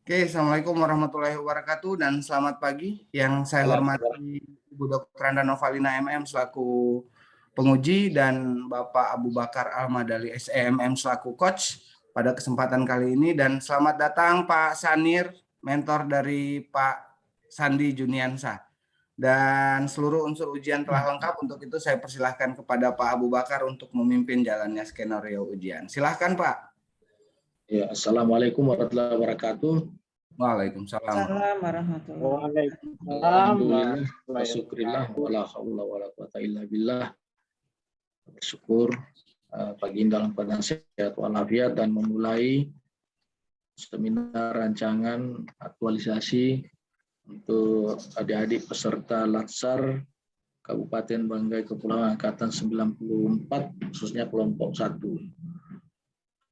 Oke, Assalamualaikum warahmatullahi wabarakatuh dan selamat pagi. Yang saya hormati Ibu Dr. Anda Novalina MM selaku penguji dan Bapak Abu Bakar Al-Madali SEMM selaku coach pada kesempatan kali ini. Dan selamat datang Pak Sanir, mentor dari Pak Sandi Juniansa. Dan seluruh unsur ujian telah lengkap. Untuk itu saya persilahkan kepada Pak Abu Bakar untuk memimpin jalannya skenario ujian. Silahkan Pak. Ya, Assalamualaikum warahmatullahi wabarakatuh. Waalaikumsalam. Alhamdulillah, syukurillah, wala haula wala quwata illa billah. Bersyukur pagi ini dalam keadaan sehat walafiat dan memulai seminar rancangan aktualisasi untuk adik-adik peserta Latsar Kabupaten Banggai Kepulauan Angkatan 94, khususnya kelompok 1.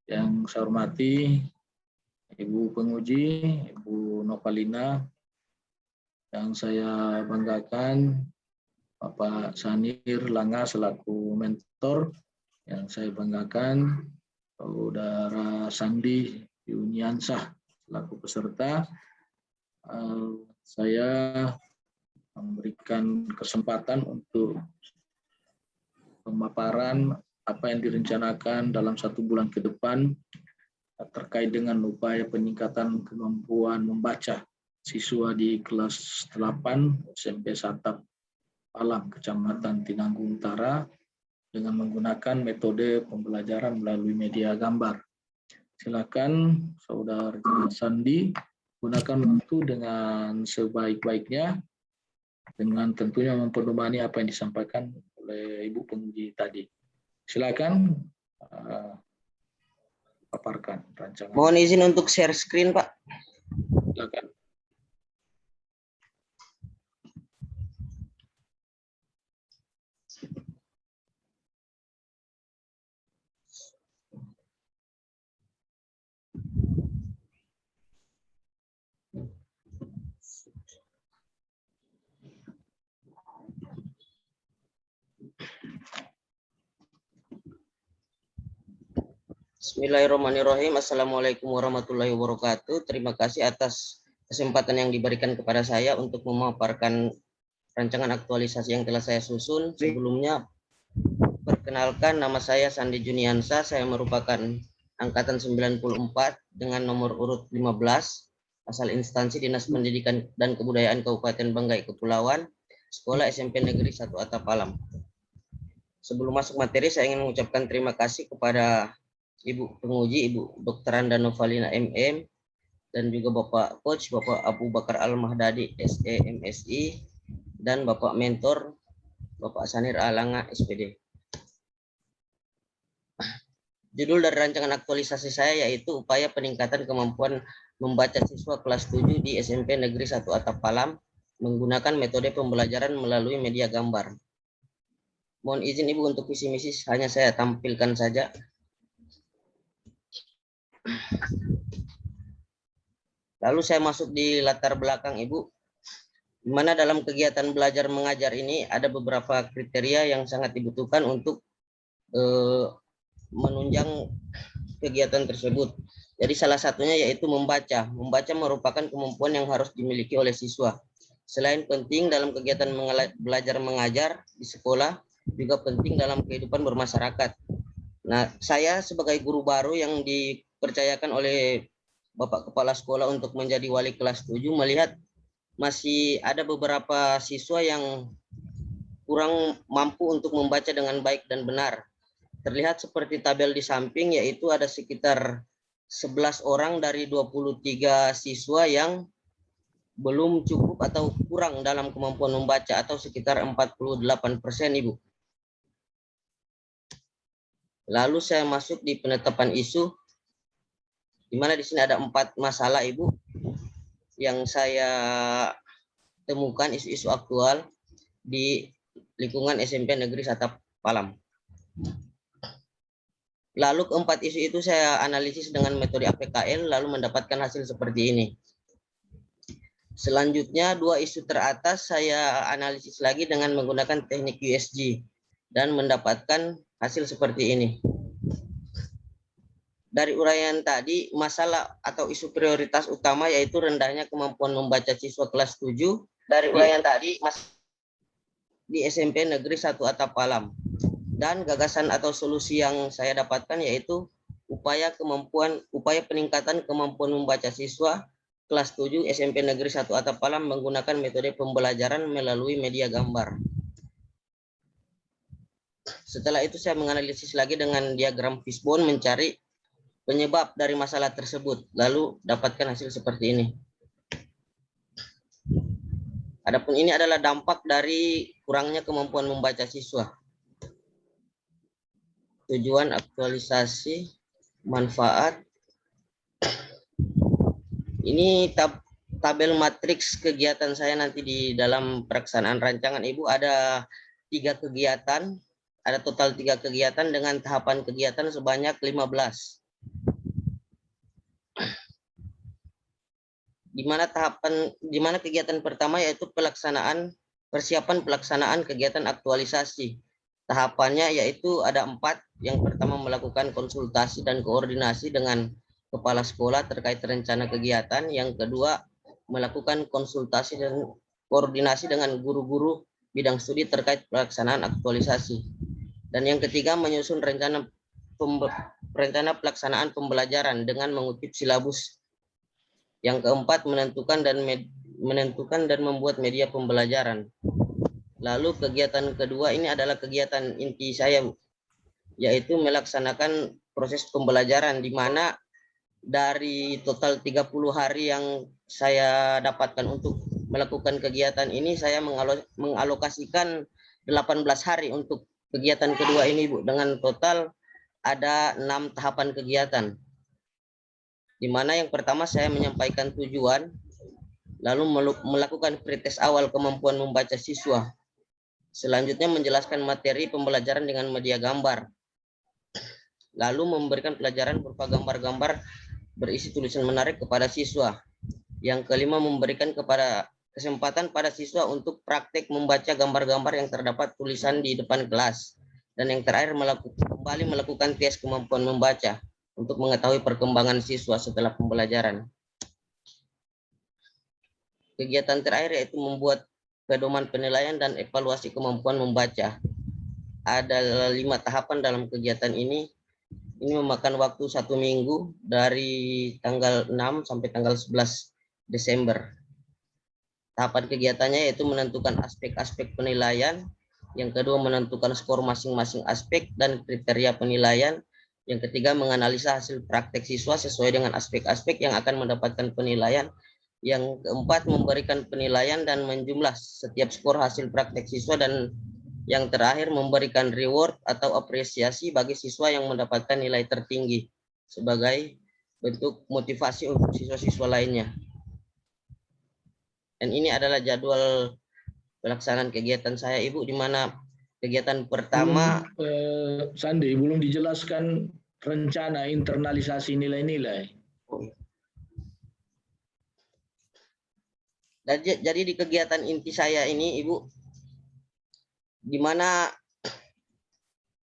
Yang saya hormati Ibu penguji, Ibu Novalina, yang saya banggakan Bapak Sanir Langa selaku mentor, yang saya banggakan Saudara Sandi Yuniansah selaku peserta. Saya memberikan kesempatan untuk pemaparan apa yang direncanakan dalam 1 bulan ke depan terkait dengan upaya peningkatan kemampuan membaca siswa di kelas 8 SMP Satap Palam, Kecamatan Tinanggung Utara, dengan menggunakan metode pembelajaran melalui media gambar. Silakan Saudara Sandi gunakan waktu dengan sebaik-baiknya, dengan tentunya memperdomani apa yang disampaikan oleh Ibu penguji tadi. Silakan paparkan rancangan. Mohon izin untuk share screen, Pak. Silakan. Bismillahirrahmanirrahim. Assalamualaikum warahmatullahi wabarakatuh. Terima kasih atas kesempatan yang diberikan kepada saya untuk memaparkan rancangan aktualisasi yang telah saya susun. Sebelumnya, perkenalkan, nama saya Sandi Juniansa. Saya merupakan angkatan 94 dengan nomor urut 15, asal instansi Dinas Pendidikan dan Kebudayaan Kabupaten Banggai Kepulauan, Sekolah SMP Negeri 1 Atap Palam. Sebelum masuk materi, saya ingin mengucapkan terima kasih kepada Ibu penguji, Ibu Dr. Anda Novalina MM, dan juga Bapak Coach, Bapak Abu Bakar Al-Mahdadi SEMSI, dan Bapak Mentor, Bapak Sanir Alanga SPD. Judul dari rancangan aktualisasi saya yaitu upaya peningkatan kemampuan membaca siswa kelas 7 di SMP Negeri 1 Atap Palam menggunakan metode pembelajaran melalui media gambar. Mohon izin Ibu untuk visi misi hanya saya tampilkan saja. Lalu saya masuk di latar belakang Ibu, di mana dalam kegiatan belajar mengajar ini ada beberapa kriteria yang sangat dibutuhkan untuk menunjang kegiatan tersebut. Jadi salah satunya yaitu membaca. Membaca merupakan kemampuan yang harus dimiliki oleh siswa. Selain penting dalam kegiatan belajar mengajar di sekolah, juga penting dalam kehidupan bermasyarakat. Nah, saya sebagai guru baru yang dipercayakan oleh Bapak Kepala Sekolah untuk menjadi wali kelas 7 melihat masih ada beberapa siswa yang kurang mampu untuk membaca dengan baik dan benar. Terlihat seperti tabel di samping, yaitu ada sekitar 11 orang dari 23 siswa yang belum cukup atau kurang dalam kemampuan membaca, atau sekitar 48%, Ibu. Lalu saya masuk di penetapan isu, di mana di sini ada 4 masalah, Ibu, yang saya temukan isu-isu aktual di lingkungan SMP Negeri Satap Palam. Lalu keempat isu itu saya analisis dengan metode APKL, lalu mendapatkan hasil seperti ini. Selanjutnya 2 isu teratas saya analisis lagi dengan menggunakan teknik USG dan mendapatkan hasil seperti ini. dari uraian tadi, masalah atau isu prioritas utama yaitu rendahnya kemampuan membaca siswa kelas 7 dari uraian tadi di SMP Negeri 1 Atap Alam. Dan gagasan atau solusi yang saya dapatkan yaitu upaya peningkatan kemampuan membaca siswa kelas 7 SMP Negeri 1 Atap Alam menggunakan metode pembelajaran melalui media gambar. Setelah itu saya menganalisis lagi dengan diagram fishbone mencari penyebab dari masalah tersebut, lalu dapatkan hasil seperti ini. Adapun ini adalah dampak dari kurangnya kemampuan membaca siswa. Tujuan aktualisasi, manfaat. Ini tabel matriks kegiatan saya nanti di dalam pelaksanaan rancangan Ibu ada 3 kegiatan, ada total 3 kegiatan dengan tahapan kegiatan sebanyak 15. Di mana kegiatan pertama yaitu persiapan pelaksanaan kegiatan aktualisasi. Tahapannya yaitu ada 4. Yang pertama melakukan konsultasi dan koordinasi dengan kepala sekolah terkait rencana kegiatan. Yang kedua melakukan konsultasi dan koordinasi dengan guru-guru bidang studi terkait pelaksanaan aktualisasi. Dan yang ketiga menyusun rencana pelaksanaan pembelajaran dengan mengutip silabus. Yang keempat menentukan dan membuat media pembelajaran. Lalu kegiatan kedua ini adalah kegiatan inti saya, yaitu melaksanakan proses pembelajaran, di mana dari total 30 hari yang saya dapatkan untuk melakukan kegiatan ini, saya mengalokasikan 18 hari untuk kegiatan kedua ini, Bu, dengan total ada 6 tahapan kegiatan. Di mana yang pertama saya menyampaikan tujuan, lalu melakukan pretest awal kemampuan membaca siswa. Selanjutnya menjelaskan materi pembelajaran dengan media gambar. Lalu memberikan pelajaran berupa gambar-gambar berisi tulisan menarik kepada siswa. Yang kelima memberikan kesempatan pada siswa untuk praktek membaca gambar-gambar yang terdapat tulisan di depan kelas. Dan yang terakhir kembali melakukan tes kemampuan membaca untuk mengetahui perkembangan siswa setelah pembelajaran. Kegiatan terakhir yaitu membuat pedoman penilaian dan evaluasi kemampuan membaca. Ada 5 tahapan dalam kegiatan ini. Ini memakan waktu 1 minggu dari tanggal 6 sampai tanggal 11 Desember. Tahapan kegiatannya yaitu menentukan aspek-aspek penilaian. Yang kedua menentukan skor masing-masing aspek dan kriteria penilaian. Yang ketiga menganalisa hasil praktek siswa sesuai dengan aspek-aspek yang akan mendapatkan penilaian. Yang keempat memberikan penilaian dan menjumlah setiap skor hasil praktek siswa. Dan yang terakhir memberikan reward atau apresiasi bagi siswa yang mendapatkan nilai tertinggi sebagai bentuk motivasi untuk siswa-siswa lainnya. Dan ini adalah jadwal pelaksanaan kegiatan saya, Ibu, di mana kegiatan pertama Sandi belum dijelaskan rencana internalisasi nilai-nilai. Jadi di kegiatan inti saya ini, Ibu, di mana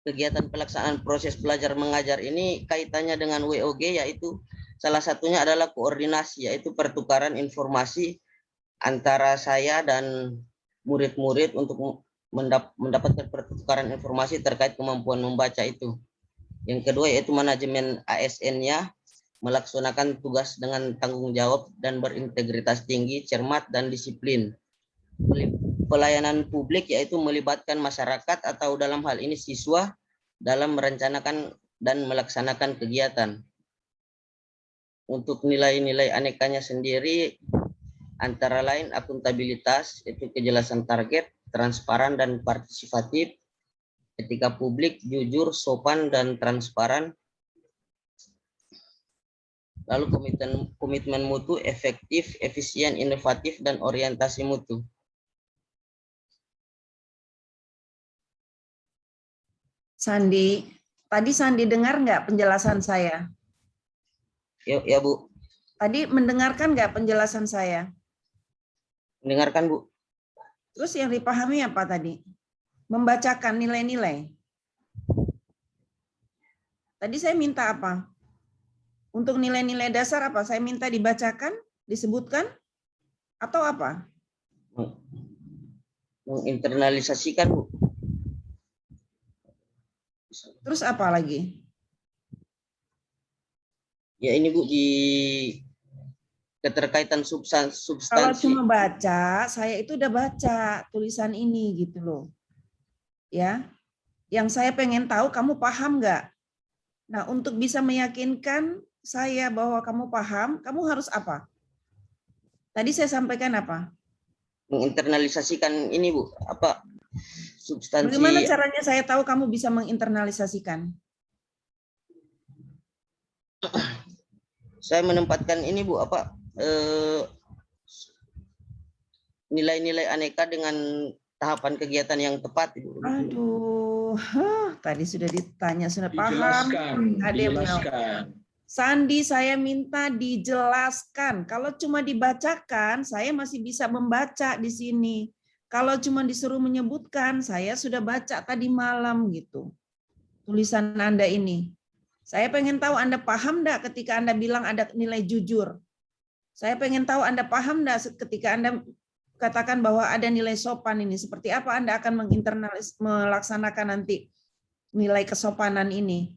kegiatan pelaksanaan proses belajar mengajar ini kaitannya dengan WOG, yaitu salah satunya adalah koordinasi, yaitu pertukaran informasi antara saya dan murid-murid untuk mendapatkan pertukaran informasi terkait kemampuan membaca itu. Yang kedua yaitu manajemen ASN-nya, melaksanakan tugas dengan tanggung jawab dan berintegritas tinggi, cermat dan disiplin. Pelayanan publik yaitu melibatkan masyarakat atau dalam hal ini siswa dalam merencanakan dan melaksanakan kegiatan. Untuk nilai-nilai anekanya sendiri antara lain akuntabilitas, itu kejelasan target, transparan dan partisipatif, etika publik, jujur, sopan dan transparan. Lalu komitmen mutu, efektif, efisien, inovatif dan orientasi mutu. Sandi, tadi Sandi dengar nggak penjelasan saya? Ya Bu. Tadi mendengarkan nggak penjelasan saya? Mendengarkan Bu. Terus yang dipahami apa tadi? Membacakan nilai-nilai. Tadi saya minta apa? Untuk nilai-nilai dasar apa? Saya minta dibacakan, disebutkan, atau apa? Menginternalisasikan, Bu. Terus apa lagi? Ya ini Bu, di keterkaitan Kalau substansi. cuma baca, saya itu udah baca tulisan ini gitu loh. Ya, yang saya pengen tahu kamu paham nggak? Nah, untuk bisa meyakinkan saya bahwa kamu paham, kamu harus apa? Tadi saya sampaikan apa? Menginternalisasikan ini Bu, apa Bagaimana substansi. caranya saya tahu kamu bisa menginternalisasikan? Saya menempatkan ini Bu, apa nilai-nilai aneka dengan tahapan kegiatan yang tepat, Ibu. Aduh, tadi sudah ditanya, sudah paham. Dijelaskan, Ada yang menjawab. dijelaskan. Sandi, saya minta dijelaskan. Kalau cuma dibacakan, saya masih bisa membaca di sini. Kalau cuma disuruh menyebutkan, saya sudah baca tadi malam gitu. Tulisan Anda ini. Saya pengen tahu Anda paham enggak ketika Anda bilang ada nilai jujur. Saya pengen tahu Anda paham enggak ketika Anda katakan bahwa ada nilai sopan ini. Seperti apa Anda akan melaksanakan nanti nilai kesopanan ini.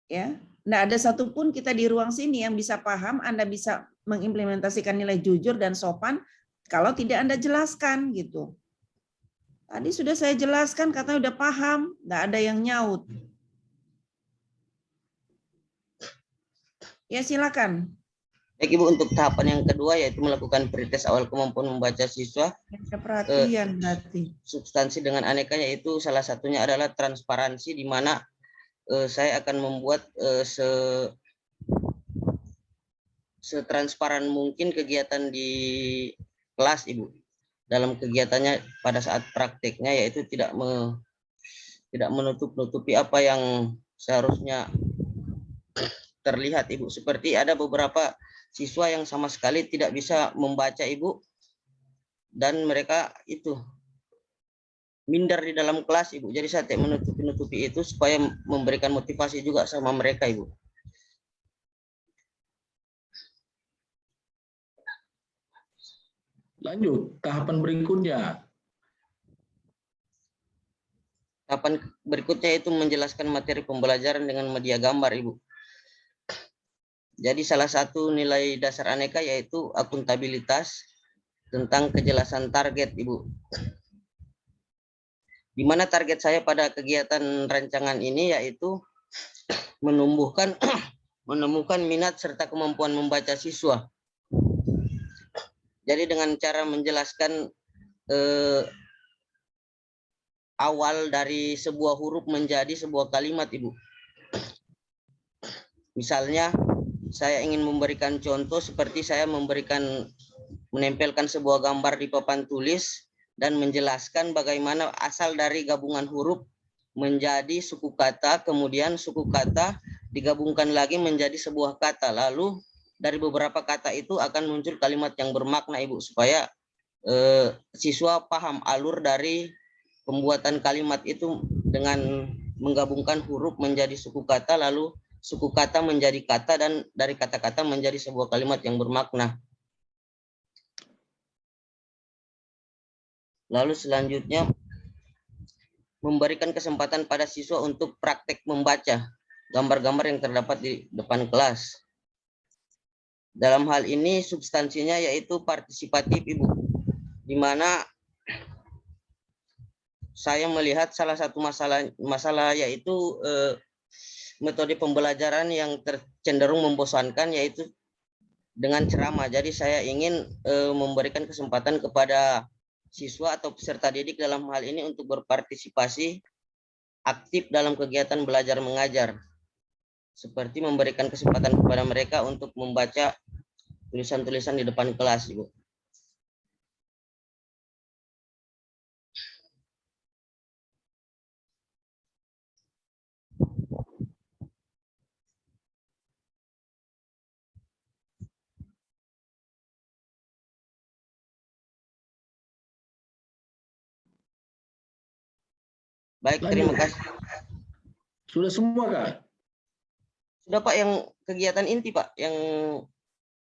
Ya. Nggak ada satupun kita di ruang sini yang bisa paham, Anda bisa mengimplementasikan nilai jujur dan sopan kalau tidak Anda jelaskan gitu. Tadi sudah saya jelaskan, katanya udah paham, nggak ada yang nyaut. Ya silakan. Baik Ibu, untuk tahapan yang kedua yaitu melakukan pretest awal kemampuan membaca siswa. Ada perhatian berarti. Substansi dengan aneka yaitu salah satunya adalah transparansi, di mana saya akan membuat setransparan mungkin kegiatan di kelas Ibu. Dalam kegiatannya pada saat prakteknya yaitu tidak menutup-nutupi apa yang seharusnya terlihat Ibu. Seperti ada beberapa siswa yang sama sekali tidak bisa membaca Ibu, dan mereka itu minder di dalam kelas Ibu. Jadi saya tidak menutupi itu supaya memberikan motivasi juga sama mereka Ibu. Lanjut, tahapan berikutnya. Tahapan berikutnya itu menjelaskan materi pembelajaran dengan media gambar Ibu. Jadi salah satu nilai dasar aneka yaitu akuntabilitas tentang kejelasan target Ibu. Di mana target saya pada kegiatan rancangan ini yaitu menemukan minat serta kemampuan membaca siswa. Jadi dengan cara menjelaskan awal dari sebuah huruf menjadi sebuah kalimat Ibu. Misalnya saya ingin memberikan contoh seperti saya menempelkan sebuah gambar di papan tulis dan menjelaskan bagaimana asal dari gabungan huruf menjadi suku kata, kemudian suku kata digabungkan lagi menjadi sebuah kata. Lalu dari beberapa kata itu akan muncul kalimat yang bermakna Ibu, supaya siswa paham alur dari pembuatan kalimat itu dengan menggabungkan huruf menjadi suku kata, lalu suku kata menjadi kata, dan dari kata-kata menjadi sebuah kalimat yang bermakna. Lalu selanjutnya memberikan kesempatan pada siswa untuk praktek membaca gambar-gambar yang terdapat di depan kelas. Dalam hal ini substansinya yaitu partisipatif Ibu, di mana saya melihat salah satu masalah yaitu metode pembelajaran yang cenderung membosankan yaitu dengan ceramah. Jadi saya ingin memberikan kesempatan kepada siswa atau peserta didik dalam hal ini untuk berpartisipasi aktif dalam kegiatan belajar mengajar, seperti memberikan kesempatan kepada mereka untuk membaca tulisan-tulisan di depan kelas Ibu. Baik, terima kasih. Sudah semua Kak? Sudah Pak, yang kegiatan inti Pak, yang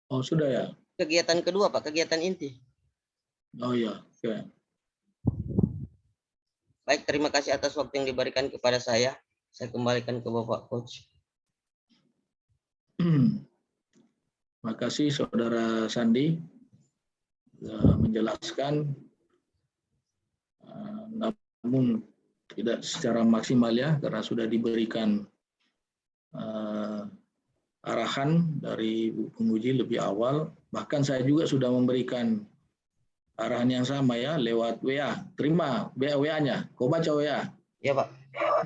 Oh, sudah ya? kegiatan kedua Pak, kegiatan inti. Oh ya, oke. Baik, terima kasih atas waktu yang diberikan kepada saya. Saya kembalikan ke Bapak Coach. Terima kasih Saudara Sandi menjelaskan, namun tidak secara maksimal ya, karena sudah diberikan arahan dari Ibu Penguji lebih awal. Bahkan saya juga sudah memberikan arahan yang sama ya lewat WA. Terima WA-nya. Kau baca WA? Ya Pak.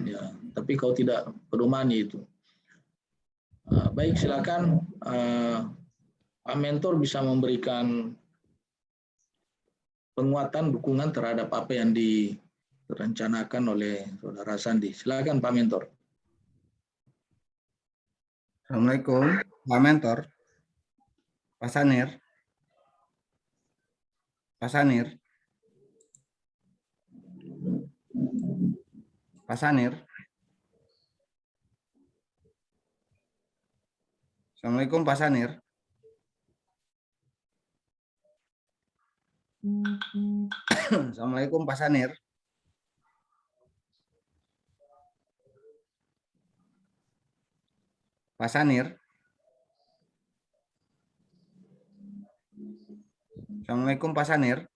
Ya, tapi kau tidak pedomani itu. Baik, silakan Pak Mentor bisa memberikan penguatan dukungan terhadap apa yang direncanakan oleh Saudara Sandi. Silakan Pak Mentor. Assalamualaikum, Pak Mentor. Pak Sanir. Pak Sanir. Pak Sanir. Assalamualaikum Pak Sanir. Assalamualaikum Pak Sanir. Pak Sanir. Assalamualaikum Pak Sanir.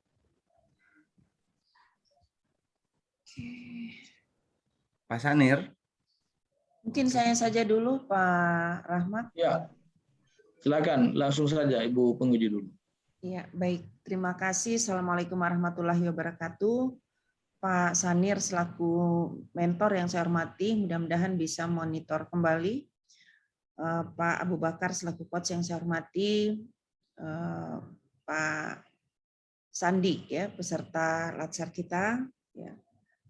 Pak Sanir. Mungkin saya saja dulu, Pak Rahmat. Ya, silakan langsung saja Ibu Penguji dulu. Ya, baik. Terima kasih. Assalamualaikum warahmatullahi wabarakatuh. Pak Sanir selaku mentor yang saya hormati, mudah-mudahan bisa monitor kembali. Pak Abu Bakar selaku coach yang saya hormati, Pak Sandi ya peserta latsar kita. Ya.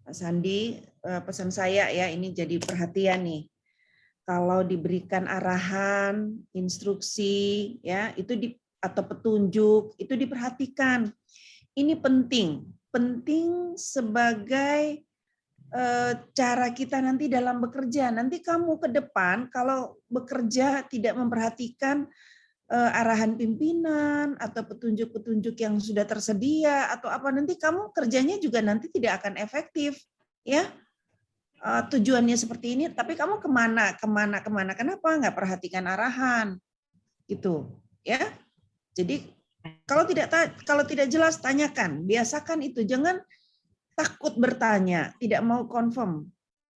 Pak Sandi, pesan saya ya ini jadi perhatian nih. Kalau diberikan arahan, instruksi ya itu atau petunjuk itu diperhatikan. Ini penting sebagai cara kita nanti dalam bekerja. Nanti kamu ke depan kalau bekerja tidak memperhatikan arahan pimpinan atau petunjuk-petunjuk yang sudah tersedia atau apa, nanti kamu kerjanya juga nanti tidak akan efektif ya. Tujuannya seperti ini tapi kamu kemana kenapa nggak perhatikan arahan gitu ya. Jadi kalau tidak jelas tanyakan, biasakan itu, jangan takut bertanya, tidak mau confirm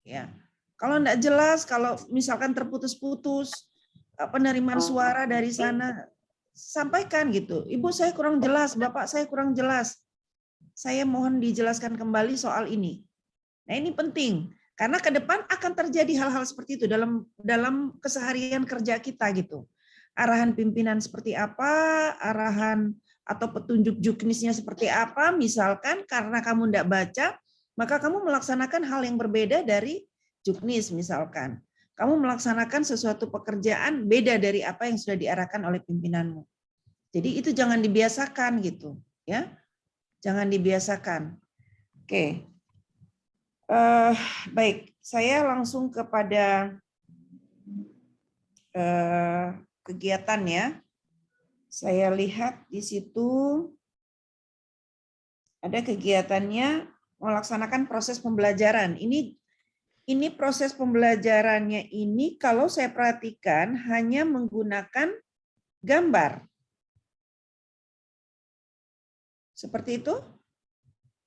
ya. Kalau enggak jelas, kalau misalkan terputus-putus penerimaan suara dari sana, sampaikan gitu. Ibu saya kurang jelas, Bapak saya kurang jelas. Saya mohon dijelaskan kembali soal ini. Nah, ini penting karena ke depan akan terjadi hal-hal seperti itu dalam keseharian kerja kita gitu. Arahan pimpinan seperti apa, arahan atau petunjuk juknisnya seperti apa, misalkan karena kamu tidak baca, maka kamu melaksanakan hal yang berbeda dari juknis misalkan. Kamu melaksanakan sesuatu pekerjaan beda dari apa yang sudah diarahkan oleh pimpinanmu. Jadi itu jangan dibiasakan gitu, ya. Jangan dibiasakan. Oke. Baik, saya langsung kepada kegiatan ya. Saya lihat di situ ada kegiatannya melaksanakan proses pembelajaran. Ini proses pembelajarannya ini kalau saya perhatikan hanya menggunakan gambar. Seperti itu.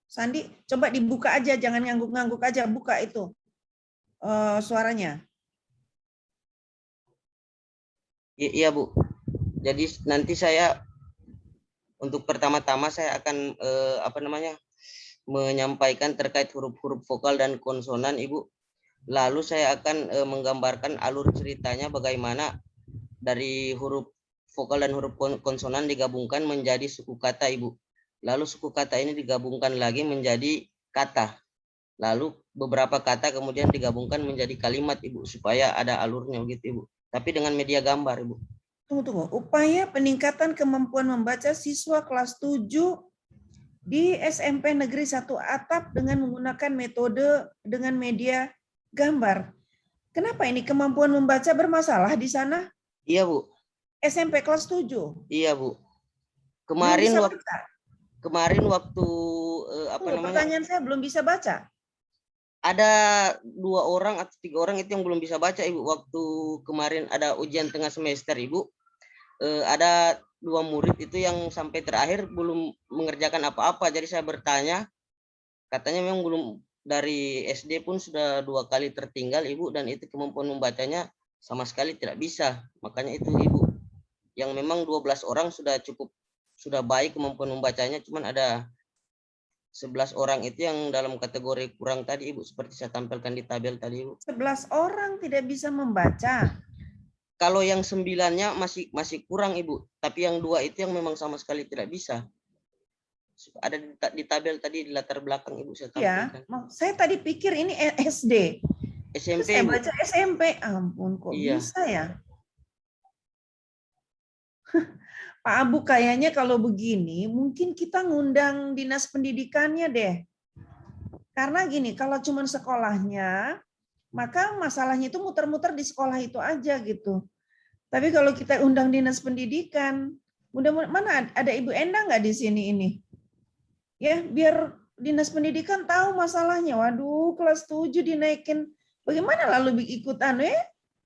Sandi, coba dibuka aja, jangan ngangguk-ngangguk aja, buka itu suaranya. Iya Bu. Jadi nanti saya untuk pertama-tama saya akan menyampaikan terkait huruf-huruf vokal dan konsonan Ibu. Lalu saya akan menggambarkan alur ceritanya bagaimana dari huruf vokal dan huruf konsonan digabungkan menjadi suku kata Ibu. Lalu suku kata ini digabungkan lagi menjadi kata. Lalu beberapa kata kemudian digabungkan menjadi kalimat Ibu supaya ada alurnya begitu Ibu. Tapi dengan media gambar Ibu. Tunggu. Upaya peningkatan kemampuan membaca siswa kelas 7 di SMP Negeri 1 Atap dengan menggunakan metode dengan media gambar. Kenapa ini kemampuan membaca bermasalah di sana? Iya, Bu. SMP kelas 7. Iya, Bu. Belum Kemarin bisa waktu baca. waktu apa Tunggu, namanya? pertanyaan saya belum bisa baca. Ada 2 orang atau 3 orang itu yang belum bisa baca, Ibu. Waktu kemarin ada ujian tengah semester, Ibu. Ada 2 murid itu yang sampai terakhir belum mengerjakan apa-apa. Jadi saya bertanya, katanya memang belum, dari SD pun sudah 2 kali tertinggal, Ibu, dan itu kemampuan membacanya sama sekali tidak bisa. Makanya itu, Ibu, yang memang 12 orang sudah baik kemampuan membacanya, cuman ada 11 orang itu yang dalam kategori kurang tadi, Ibu, seperti saya tampilkan di tabel tadi, Ibu. 11 orang tidak bisa membaca. Kalau yang 9-nya masih kurang, Ibu, tapi yang 2 itu yang memang sama sekali tidak bisa. Ada di tabel tadi di latar belakang, Ibu, saya Ya, tampilkan. saya tadi pikir ini SD. SMP, Saya Ibu. baca SMP. Ampun, kok Iya. bisa ya? Pak Abu, kayaknya kalau begini, mungkin kita ngundang dinas pendidikannya deh. Karena gini, kalau cuma sekolahnya, maka masalahnya itu muter-muter di sekolah itu aja gitu. Tapi kalau kita undang dinas pendidikan, mana ada Ibu Enda nggak di sini ini? Ya, biar dinas pendidikan tahu masalahnya. Waduh, kelas 7 dinaikin. Bagaimana lalu ikutan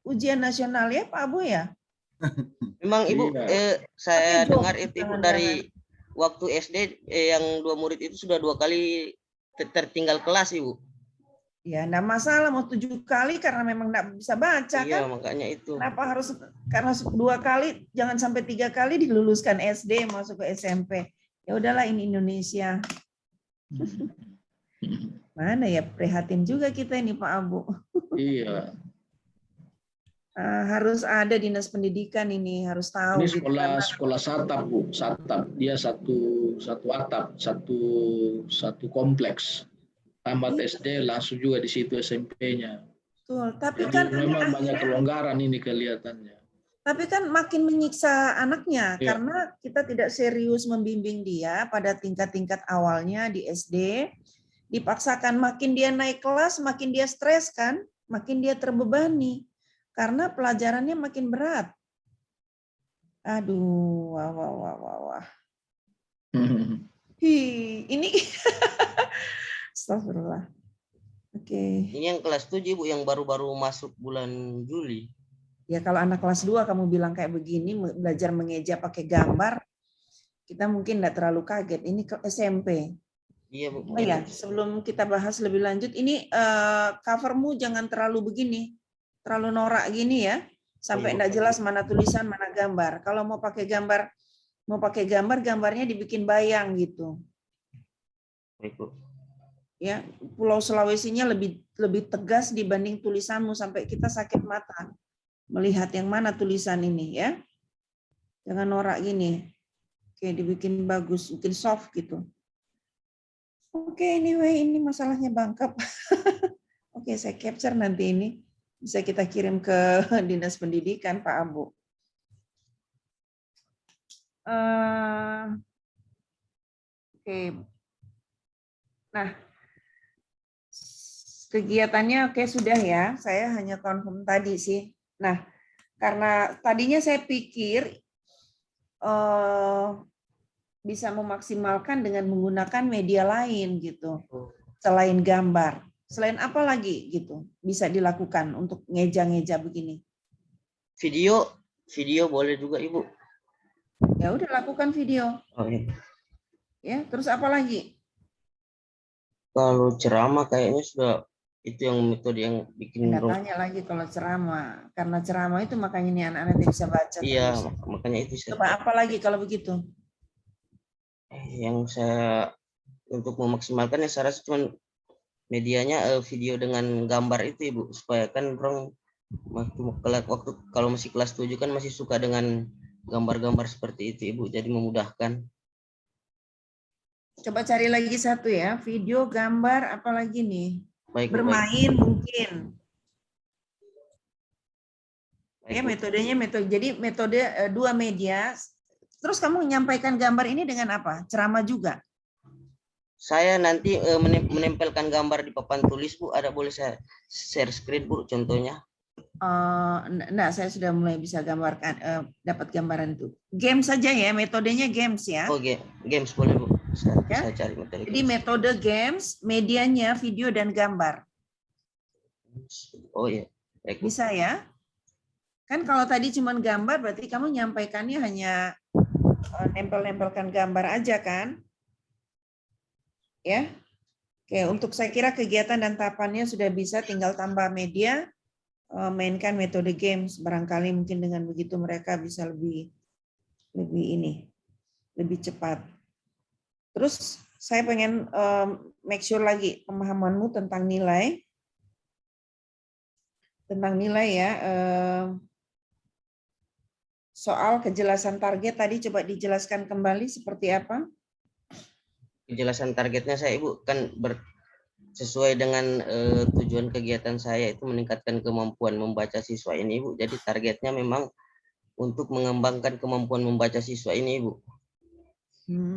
ujian nasional ya, Pak Abu ya? Memang, Ibu, saya dengar itu, Ibu, dari waktu SD yang 2 murid itu sudah 2 kali tertinggal kelas, Ibu. Ya, enggak masalah mau 7 kali karena memang enggak bisa baca Iya, kan. makanya itu. Kenapa harus karena 2 kali, jangan sampai 3 kali diluluskan SD masuk ke SMP. Ya udahlah, ini Indonesia. Mana ya, prihatin juga kita ini Pak Abu. Iya. Harus ada dinas pendidikan ini, harus tahu. Ini sekolah satap, Bu, satap. Dia satu atap, satu kompleks. Tamat SD langsung juga di situ SMP-nya. Betul, tapi Jadi kan memang banyak kelonggaran ini kelihatannya. Tapi kan makin menyiksa anaknya Ya. karena kita tidak serius membimbing dia pada tingkat-tingkat awalnya di SD. Dipaksakan makin dia naik kelas, makin dia stres kan, makin dia terbebani karena pelajarannya makin berat. Aduh, wah. Ini astagfirullah. Oke. Ini yang kelas 7, Ibu, yang baru-baru masuk bulan Juli. Ya kalau anak kelas 2 kamu bilang kayak begini, belajar mengeja pakai gambar, kita mungkin enggak terlalu kaget. Ini ke SMP. Iya, Bu. Oh ya, sebelum kita bahas lebih lanjut, ini covermu jangan terlalu begini, terlalu norak gini ya, sampai enggak jelas mana tulisan, mana gambar. Kalau mau pakai gambar, gambarnya dibikin bayang gitu. Baik, Bu. Ya, Pulau Sulawesinya lebih tegas dibanding tulisanmu sampai kita sakit mata melihat yang mana tulisan ini ya. Jangan norak gini. Oke, dibikin bagus, bikin soft gitu. Oke, anyway, ini masalahnya bangkap. Oke, saya capture nanti ini. Bisa kita kirim ke Dinas Pendidikan, Pak Abu. Oke. Nah, kegiatannya oke sudah ya. Saya hanya confirm tadi sih. Nah, karena tadinya saya pikir bisa memaksimalkan dengan menggunakan media lain gitu, selain gambar, selain apa lagi gitu bisa dilakukan untuk ngeja-ngeja begini. Video boleh juga, Ibu. Ya udah, lakukan video. Oh, iya. Ya, terus apa lagi? Kalau ceramah kayaknya sudah itu yang metode yang bikin. Nggak tanya lagi kalau ceramah, karena ceramah itu makanya nih anak-anak tidak bisa baca. Iya, terus. makanya itu. Coba apa lagi kalau begitu? Yang saya untuk memaksimalkan ya saya rasa cuma medianya video dengan gambar itu, Ibu, supaya kan orang waktu kalau masih kelas 7 kan masih suka dengan gambar-gambar seperti itu, Ibu, jadi memudahkan. Coba cari lagi satu ya, video, gambar, apa lagi nih? Baik, bermain baik. Mungkin. Baik, ya, Bu. metode metode 2 media. Terus kamu menyampaikan gambar ini dengan apa? Ceramah juga? Saya nanti menempelkan gambar di papan tulis, Bu. Ada boleh saya share screen, Bu, contohnya? Enggak, saya sudah mulai bisa gambarkan, dapat gambaran itu. Game saja ya, metodenya games ya. Oh, games boleh Bu. Saya Ya. cari materi. Jadi metode games, medianya video dan gambar. Oh iya. Baik, Bu. Bisa ya? Kan kalau tadi cuma gambar, berarti kamu nyampaikannya hanya nempel-nempelkan gambar aja kan? Ya. Oke, untuk saya kira kegiatan dan tahapannya sudah bisa, tinggal tambah media, mainkan metode games. Barangkali mungkin dengan begitu mereka bisa lebih cepat. Terus saya pengen make sure lagi pemahamanmu tentang nilai. Tentang nilai ya. Soal kejelasan target tadi coba dijelaskan kembali seperti apa? Kejelasan targetnya saya Ibu kan sesuai dengan tujuan kegiatan saya itu meningkatkan kemampuan membaca siswa ini Ibu. Jadi targetnya memang untuk mengembangkan kemampuan membaca siswa ini Ibu.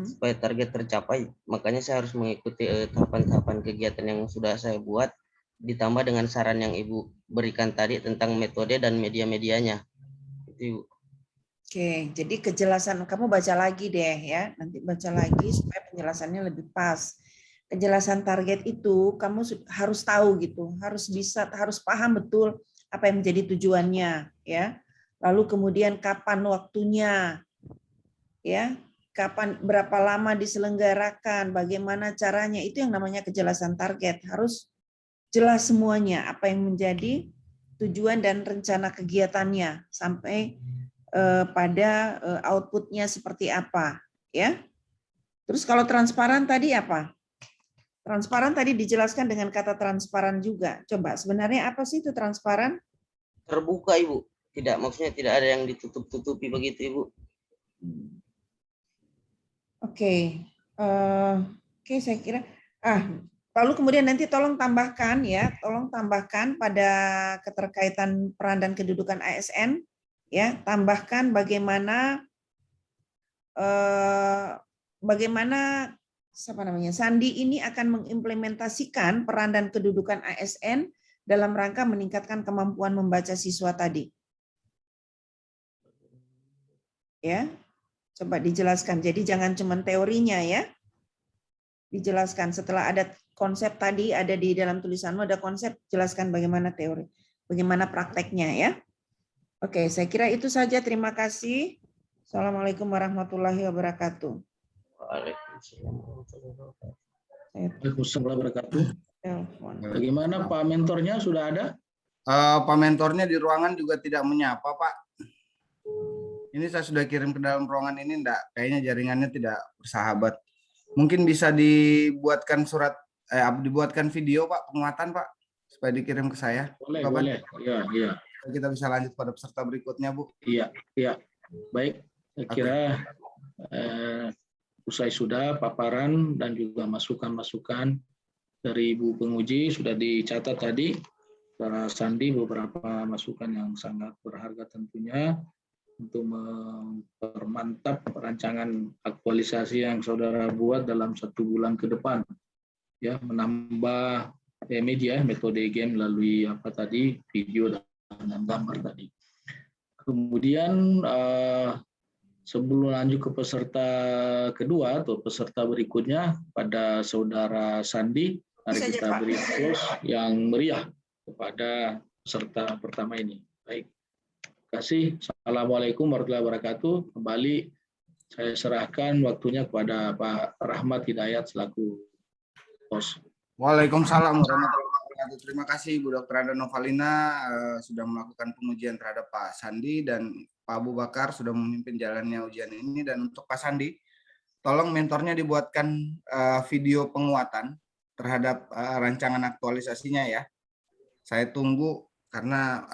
Supaya target tercapai, makanya saya harus mengikuti tahapan-tahapan kegiatan yang sudah saya buat, ditambah dengan saran yang Ibu berikan tadi tentang metode dan media-medianya. Itu Ibu. Oke, jadi kejelasan kamu baca lagi deh ya, nanti baca lagi supaya penjelasannya lebih pas. Kejelasan target itu kamu harus tahu gitu, harus paham betul apa yang menjadi tujuannya ya. Lalu kemudian kapan waktunya, ya, kapan berapa lama diselenggarakan, bagaimana caranya, itu yang namanya kejelasan target. Harus jelas semuanya apa yang menjadi tujuan dan rencana kegiatannya sampai pada outputnya seperti apa, ya. Terus kalau transparan tadi apa? Transparan tadi dijelaskan dengan kata transparan juga. Coba sebenarnya apa sih itu transparan? Terbuka Ibu. Tidak, maksudnya tidak ada yang ditutup-tutupi begitu Ibu. Oke, saya kira. Lalu kemudian nanti tolong tambahkan ya, pada keterkaitan peran dan kedudukan ASN, ya, tambahkan bagaimana Sandi ini akan mengimplementasikan peran dan kedudukan ASN dalam rangka meningkatkan kemampuan membaca siswa tadi. Ya. Coba dijelaskan. Jadi jangan cuma teorinya ya. Dijelaskan setelah ada konsep tadi, ada di dalam tulisanmu ada konsep, jelaskan bagaimana teori, bagaimana prakteknya ya. Oke, saya kira itu saja. Terima kasih. Assalamualaikum warahmatullahi wabarakatuh. Waalaikumsalam warahmatullahi wabarakatuh. Waalaikumsalam warahmatullahi wabarakatuh. Bagaimana Pak mentornya, sudah ada? Pak mentornya di ruangan juga tidak menyapa, Pak. Ini saya sudah kirim ke dalam ruangan ini, kayaknya jaringannya tidak bersahabat. Mungkin bisa dibuatkan dibuatkan video Pak, penguatan Pak, supaya dikirim ke saya. Boleh. Iya. Kita bisa lanjut pada peserta berikutnya, Bu. Iya. Baik, saya kira usai sudah paparan dan juga masukan-masukan dari Ibu penguji sudah dicatat tadi. Para Sandi beberapa masukan yang sangat berharga tentunya untuk mempermantap rancangan aktualisasi yang saudara buat dalam 1 bulan ke depan, ya, menambah media, metode game melalui video dan gambar tadi. Kemudian sebelum lanjut ke peserta kedua atau peserta berikutnya, pada saudara Sandi, mari kita beri aplaus yang meriah kepada peserta pertama ini. Baik. Terima kasih. Assalamualaikum warahmatullahi wabarakatuh. Kembali saya serahkan waktunya kepada Pak Rahmat Hidayat selaku host. Waalaikumsalam warahmatullahi wabarakatuh. Terima kasih Bu Dr. Anda Novalina sudah melakukan pengujian terhadap Pak Sandi, dan Pak Abu Bakar sudah memimpin jalannya ujian ini. Dan untuk Pak Sandi, tolong mentornya dibuatkan video penguatan terhadap rancangan aktualisasinya ya. Saya tunggu. Karena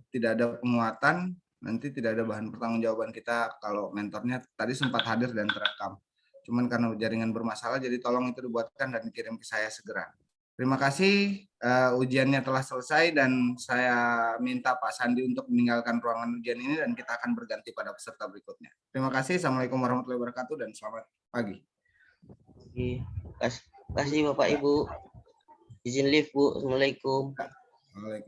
tidak ada penguatan, nanti tidak ada bahan pertanggungjawaban kita kalau mentornya tadi sempat hadir dan terekam. Cuman karena jaringan bermasalah, jadi tolong itu dibuatkan dan dikirim ke saya segera. Terima kasih, ujiannya telah selesai dan saya minta Pak Sandi untuk meninggalkan ruangan ujian ini dan kita akan berganti pada peserta berikutnya. Terima kasih, Assalamualaikum warahmatullahi wabarakatuh dan selamat pagi. Terima kasih Bapak Ibu. Izin live Bu. Assalamualaikum. Waalaikumsalam.